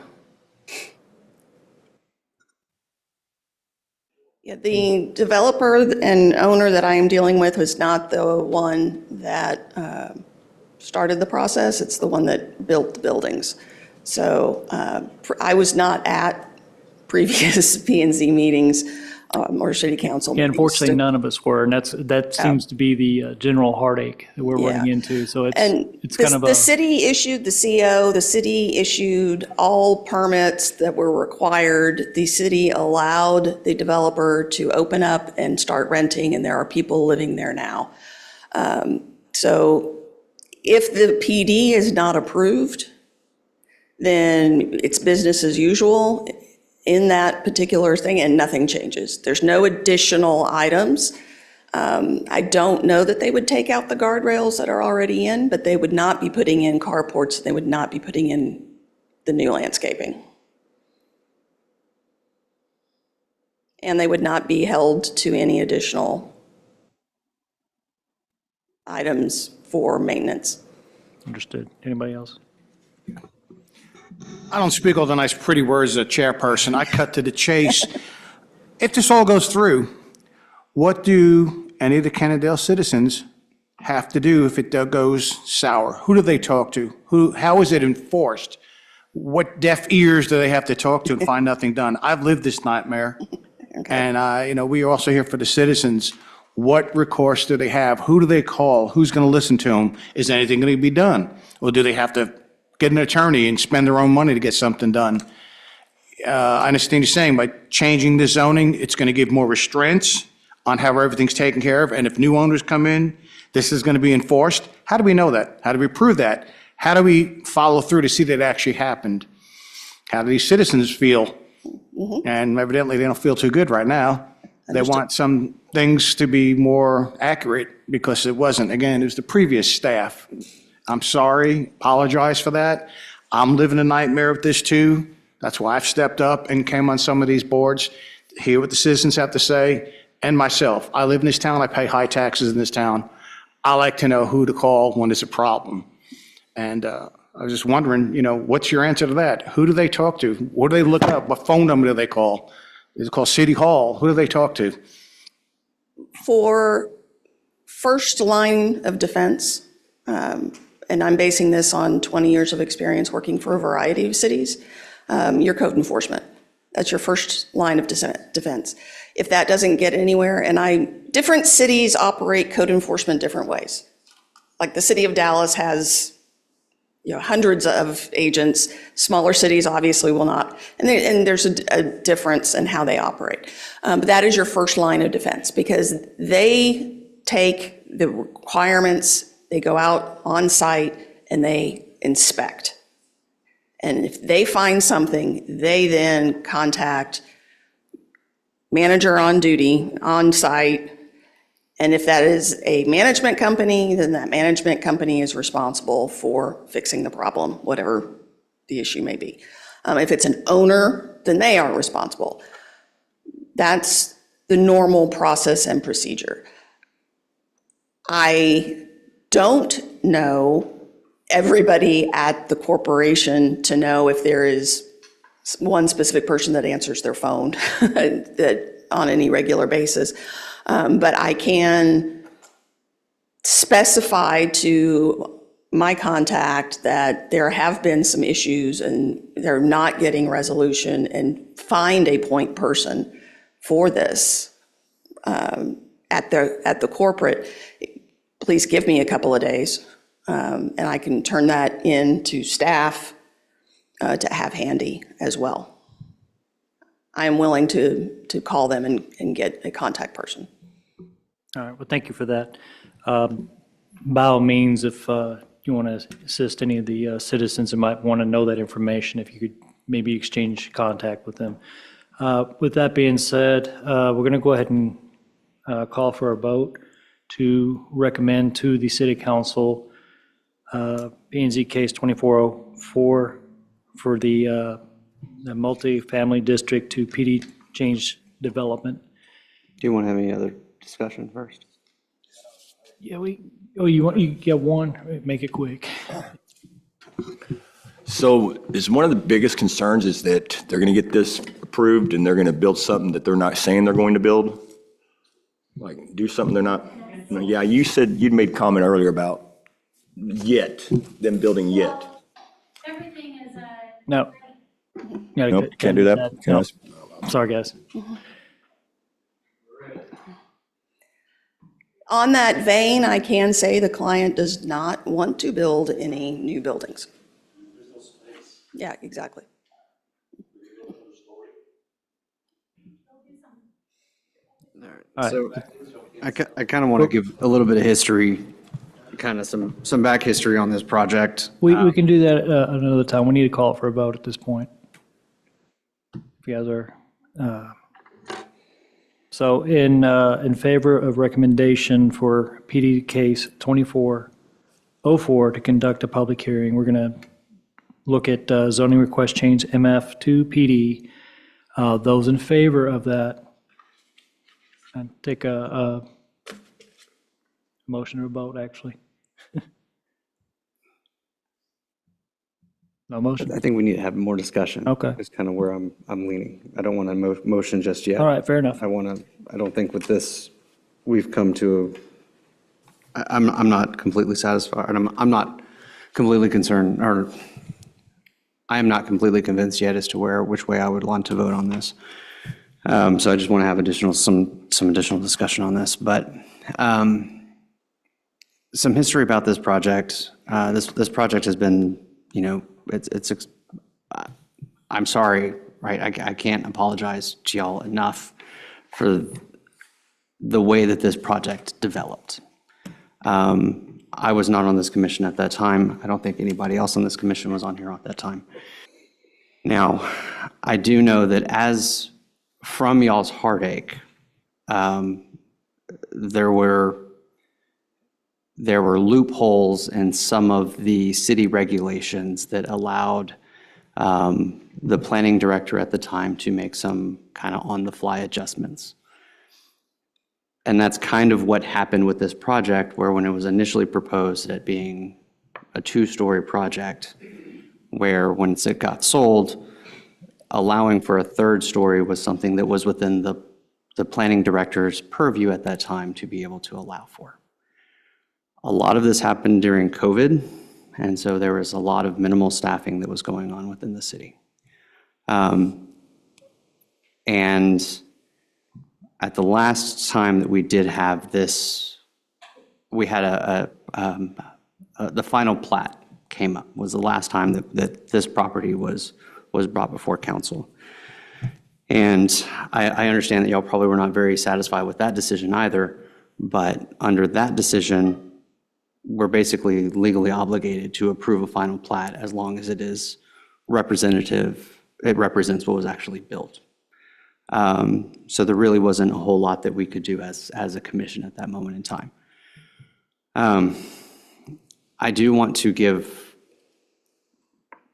Yeah, the developer and owner that I am dealing with was not the one that started the process. It's the one that built the buildings. So I was not at previous P&Z meetings or city council yeah, meetings. unfortunately, none of us were, and that seems to be the general heartache that we're running into, so it's kind of The city issued the CO, the city issued all permits that were required. The city allowed the developer to open up and start renting, and there are people living there now. So if the PD is not approved, then it's business as usual in that particular thing, and nothing changes. There's no additional items. I don't know that they would take out the guardrails that are already in, but they would not be putting in carports, they would not be putting in the new landscaping. And they would not be held to any additional items for maintenance. Understood. Anybody else? I don't speak all the nice pretty words as a chairperson. I cut to the chase. If this all goes through, what do any of the Kennedale citizens have to do if it goes sour? Who do they talk to? How is it enforced? What deaf ears do they have to talk to and find nothing done? I've lived this nightmare. And, we are also here for the citizens. What recourse do they have? Who do they call? Who's going to listen to them? Is anything going to be done? Or do they have to get an attorney and spend their own money to get something done? I understand you're saying by changing the zoning, it's going to give more restraints on how everything's taken care of. And if new owners come in, this is going to be enforced. How do we know that? How do we prove that? How do we follow through to see that it actually happened? How do these citizens feel? And evidently, they don't feel too good right now. They want some things to be more accurate because it wasn't. Again, it was the previous staff. I'm sorry, apologize for that. I'm living a nightmare with this too. That's why I've stepped up and came on some of these boards, to hear what the citizens have to say, and myself. I live in this town, I pay high taxes in this town. I like to know who to call when there's a problem. And I was just wondering, what's your answer to that? Who do they talk to? What do they look up? What phone number do they call? Is it called City Hall? Who do they talk to? For first line of defense, and I'm basing this on 20 years of experience working for a variety of cities, your code enforcement. That's your first line of defense. If that doesn't get anywhere, different cities operate code enforcement different ways. Like the city of Dallas has hundreds of agents. Smaller cities obviously will not. And there's a difference in how they operate. But that is your first line of defense because they take the requirements, they go out on site and they inspect. And if they find something, they then contact manager on duty, on site. And if that is a management company, then that management company is responsible for fixing the problem, whatever the issue may be. If it's an owner, then they are responsible. That's the normal process and procedure. I don't know everybody at the corporation to know if there is one specific person that answers their phone that on any regular basis. But I can specify to my contact that there have been some issues and they're not getting resolution, and find a point person for this at the corporate. Please give me a couple of days, and I can turn that in to staff to have handy as well. I am willing to call them and get a contact person. All right, well, thank you for that. By all means, if you want to assist any of the citizens that might want to know that information, if you could maybe exchange contact with them. With that being said, we're going to go ahead and call for a vote to recommend to the City Council P&Z case 2404 for the multi-family district to PD change development. Do you want to have any other discussion first? Yeah, you get one, make it quick. So is one of the biggest concerns is that they're going to get this approved and they're going to build something that they're not saying they're going to build? Like do something they're not? Yeah, you said, you'd made comment earlier about them building yet. Everything is No. Nope, can't do that. No. Sorry, guys. On that vein, I can say the client does not want to build any new buildings. Yeah, exactly. So I kind of want to give a little bit of history, kind of some back history on this project. We can do that another time. We need to call it for a vote at this point. If you guys are, so in favor of recommendation for PD case 2404 to conduct a public hearing, we're going to look at zoning request change MF to PD. Those in favor of that, and take a motion or a vote, actually. No motion? I think we need to have more discussion. Okay. That's kind of where I'm leaning. I don't want to motion just yet. All right, fair enough. I don't think with this, we've come to, I'm not completely satisfied, and I'm not completely concerned, or I am not completely convinced yet as to which way I would want to vote on this. So I just want to have some additional discussion on this, but some history about this project. This project has been, I'm sorry, right? I can't apologize to y'all enough for the way that this project developed. I was not on this commission at that time. I don't think anybody else on this commission was on here at that time. Now, I do know that as from y'all's heartache, there were loopholes in some of the city regulations that allowed the planning director at the time to make some kind of on-the-fly adjustments. And that's kind of what happened with this project, where when it was initially proposed at being a two-story project, where once it got sold, allowing for a third story was something that was within the planning director's purview at that time to be able to allow for. A lot of this happened during COVID, and so there was a lot of minimal staffing that was going on within the city. And at the last time that we did have this, we had the final plat came up, was the last time that this property was brought before council. And I understand that y'all probably were not very satisfied with that decision either, but under that decision, we're basically legally obligated to approve a final plat as long as it is representative, it represents what was actually built. So there really wasn't a whole lot that we could do as a commission at that moment in time. I do want to give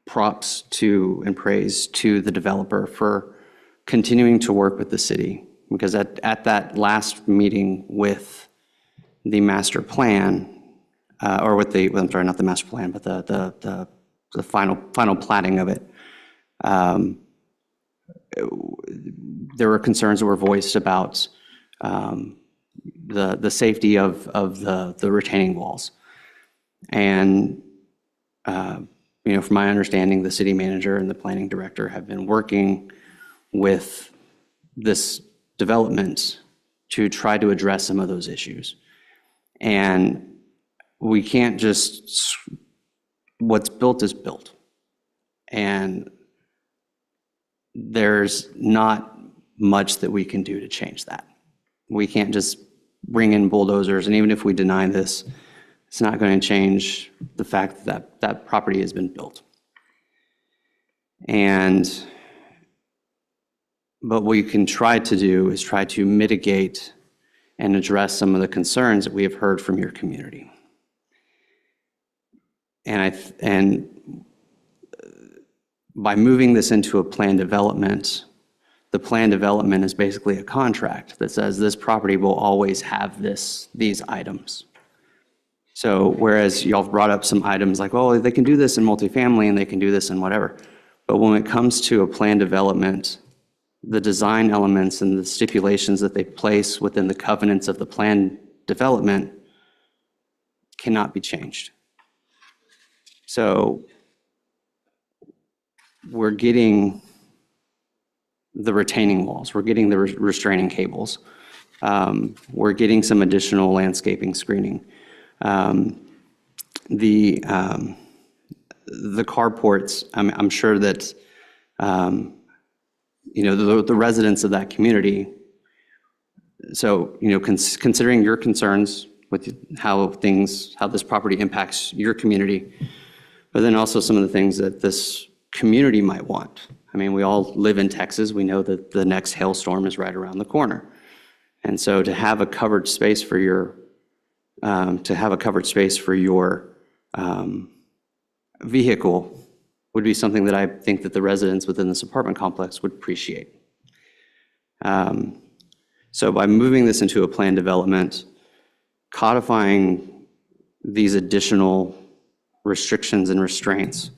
props to and praise to the developer for continuing to work with the city, because at that last meeting with the master plan, or with the, I'm sorry, not the master plan, but the final platting of it, there were concerns that were voiced about the safety of the retaining walls. And, from my understanding, the city manager and the planning director have been working with this development to try to address some of those issues. And we can't just, what's built is built. And there's not much that we can do to change that. We can't just bring in bulldozers, and even if we deny this, it's not going to change the fact that that property has been built. But what you can try to do is try to mitigate and address some of the concerns that we have heard from your community. And by moving this into a planned development, the planned development is basically a contract that says this property will always have these items. So whereas y'all brought up some items like, well, they can do this in multifamily and they can do this in whatever. But when it comes to a planned development, the design elements and the stipulations that they place within the covenants of the planned development cannot be changed. So we're getting the retaining walls, we're getting the restraining cables, we're getting some additional landscaping screening. The carports, I'm sure that the residents of that community. So considering your concerns with how this property impacts your community, but then also some of the things that this community might want. I mean, we all live in Texas. We know that the next hailstorm is right around the corner. And so to have a covered space for your vehicle would be something that I think that the residents within this apartment complex would appreciate. So by moving this into a planned development, codifying these additional restrictions and restraints,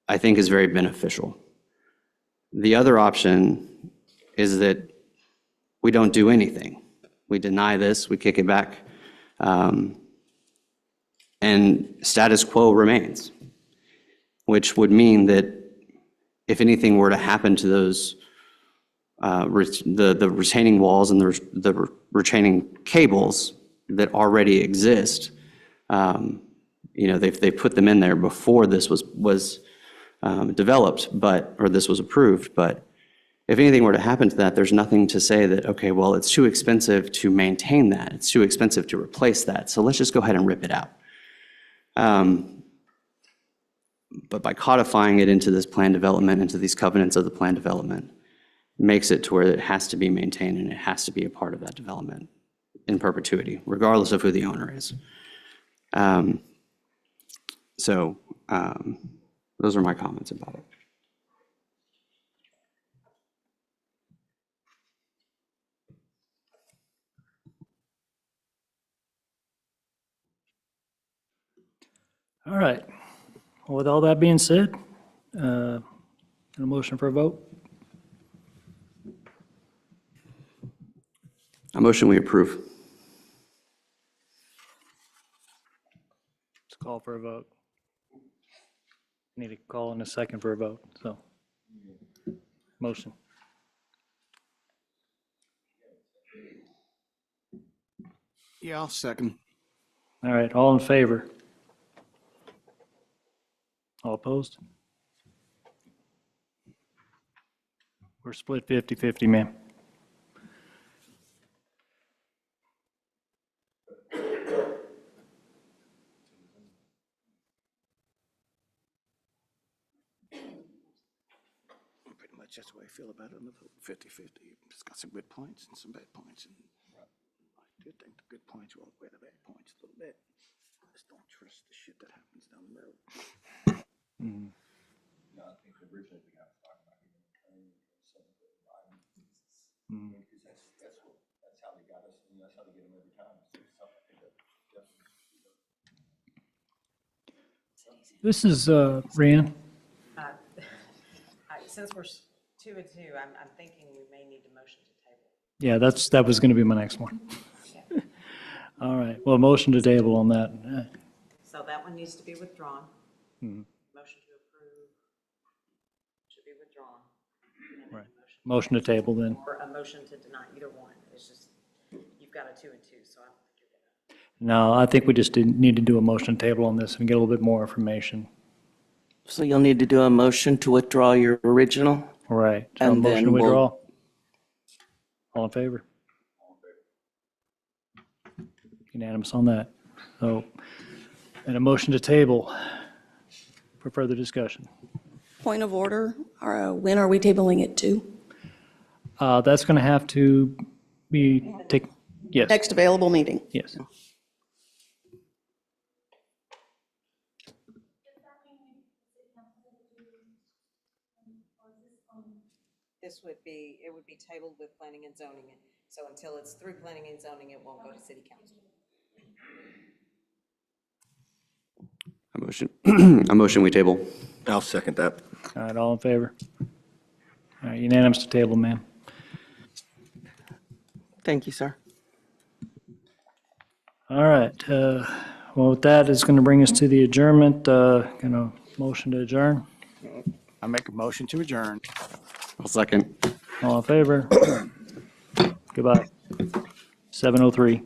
I think is very beneficial. The other option is that we don't do anything. We deny this, we kick it back, and status quo remains, which would mean that if anything were to happen to those, the retaining walls and the retaining cables that already exist, they put them in there before this was developed, or this was approved, but if anything were to happen to that, there's nothing to say that, okay, well, it's too expensive to maintain that, it's too expensive to replace that, so let's just go ahead and rip it out. But by codifying it into this plan development, into these covenants of the plan development, makes it to where it has to be maintained and it has to be a part of that development in perpetuity, regardless of who the owner is. Those are my comments about it. All right. Well, with all that being said, a motion for a vote? A motion we approve. Let's call for a vote. Need a call in a second for a vote, so. Motion. Yeah, I'll second. All right, all in favor? All opposed? We're split 50-50, ma'am. much. That's the way I feel about it. I'm about 50-50. It's got some good points and some bad points. And I do think the good points will outweigh the bad points a little bit. I just don't trust the shit that happens down the road. No, I think originally we got to talk about it. Because that's how they got us, and that's how they get them every time. This is Rand. Since we're 2 and 2, I'm thinking we may need a motion to table. Yeah, that was going to be my next one. All right, well, motion to table on that. So that one needs to be withdrawn. Motion to approve should be withdrawn. And then Right. Motion to table then. Or a motion to deny, either one. It's just, you've got a 2 and 2, so I don't think you're gonna. No, I think we just need to do a motion to table on this and get a little bit more information. So you'll need to do a motion to withdraw your original. All right, so And motion to then we'll- withdraw. All in favor? Unanimous on that. So, and a motion to table for further discussion. Point of order, when are we tabling it to? That's going to have to be, yes, Next available meeting. yes. This would be, it would be tabled with planning and zoning. So until it's through planning and zoning, it won't go to city council. A motion we table. I'll second that. All right, all in favor? All right, unanimous to table, ma'am. Thank you, sir. All right, well, with that, it's going to bring us to the adjournment. Going to motion to adjourn. I make a motion to adjourn. I'll second. All in favor? Goodbye. 7:03.